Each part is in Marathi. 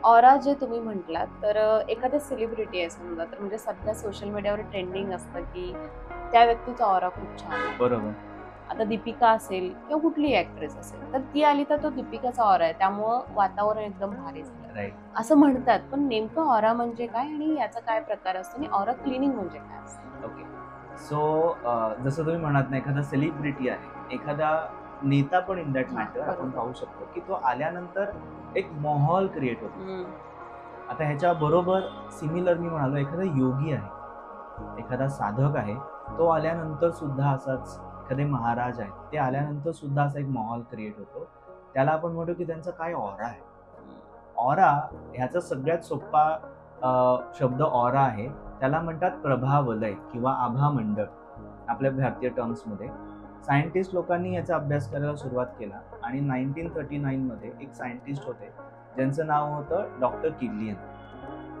ऑरा जे तुम्ही म्हटलात, तर एखादे सेलिब्रिटी आहे समजा, तर म्हणजे सध्या सोशल मीडियावर ट्रेंडिंग असतं, की त्या व्यक्तीचा ऑरा खूप छान आहे. बरोबर. आता दीपिका असेल किंवा कुठलीही ॲक्ट्रेस असेल, तर ती आली तर तो दीपिकाचा ऑरा आहे. त्यामुळं वातावरण एकदम भारी झालं. राइट. असं म्हणतात. पण नेमकं ऑरा म्हणजे काय आणि याचा काय प्रकार असतो आणि ऑरा क्लिनिंग म्हणजे काय असतं? ओके. सो जसं तुम्ही म्हणालात ना, एखादा सेलिब्रिटी आहे, एखादा नेता पण इन दॅट हां, मॅटर आपण बरोबर. पाहू शकतो, की तो आल्यानंतर एक माहोल क्रिएट होतो. हं. आता ह्याच्याबरोबर सिमिलर मी म्हणालो एखादा योगी आहे, एखादा साधक आहे, तो आल्यानंतर सुद्धा असाच एखादे महाराज आहेत, ते आल्यानंतर सुद्धा असा एक माहोल क्रिएट होतो. त्याला आपण म्हणतो, की त्यांचा काय ऑरा आहे. ऑरा ह्याचा सगळ्यात सोपा शब्द ऑरा आहे. त्याला म्हणतात प्रभावलय किंवा आभामंडळ आपल्या भारतीय टर्म्समध्ये. सायंटिस्ट लोकांनी याचा अभ्यास करायला सुरुवात केला आणि 1939 मध्ये एक सायंटिस्ट होते, ज्यांचं नाव होतं डॉक्टर किर्लियन.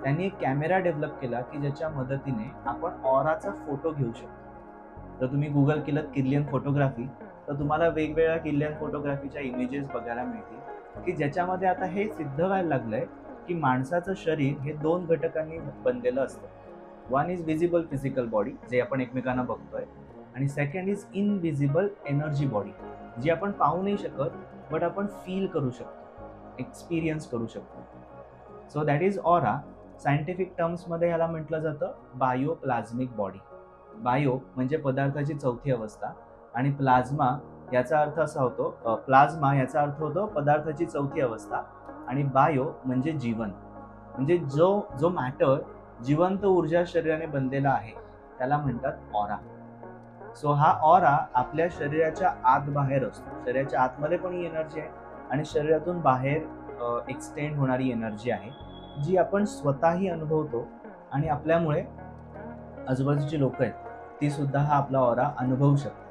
त्यांनी एक कॅमेरा डेव्हलप केला, की ज्याच्या मदतीने आपण ऑराचा फोटो घेऊ शकतो. जर तुम्ही गुगल केलं किर्लियन फोटोग्राफी, तर तुम्हाला वेगवेगळ्या किर्लियन फोटोग्राफीच्या इमेजेस बघायला मिळतील, की ज्याच्यामध्ये आता हे सिद्ध व्हायला लागलंय, की माणसाचं शरीर हे 2 घटकांनी बनलेलं असतं. One is visible physical body, जे आपण एकमेकांना बघतोय, आणि second is invisible energy body, जी आपण पाहू नाही शकत, बट आपण फील करू शकतो, एक्सपिरियन्स करू शकतो. So that is aura. Scientific टर्म्समध्ये ह्याला म्हटलं जातं बायोप्लाझ्मिक बॉडी. बायो म्हणजे पदार्थाची चौथी अवस्था आणि प्लाझ्मा याचा अर्थ असा होतो, प्लाझ्मा याचा अर्थ होतो पदार्थाची चौथी अवस्था आणि बायो म्हणजे जीवन. म्हणजे जो जो मॅटर जिवंत ऊर्जा शरीराने बनलेला आहे त्याला म्हणतात ऑरा. सो हा ऑरा आपल्या शरीराच्या आत बाहेर असतो. शरीराच्या आतमध्ये पण ही एनर्जी आहे आणि शरीरातून बाहेर एक्सटेंड होणारी एनर्जी आहे, जी आपण स्वतःही अनुभवतो आणि आपल्यामुळे आजूबाजूची लोक आहेत ती सुद्धा हा आपला ऑरा अनुभवू शकतात.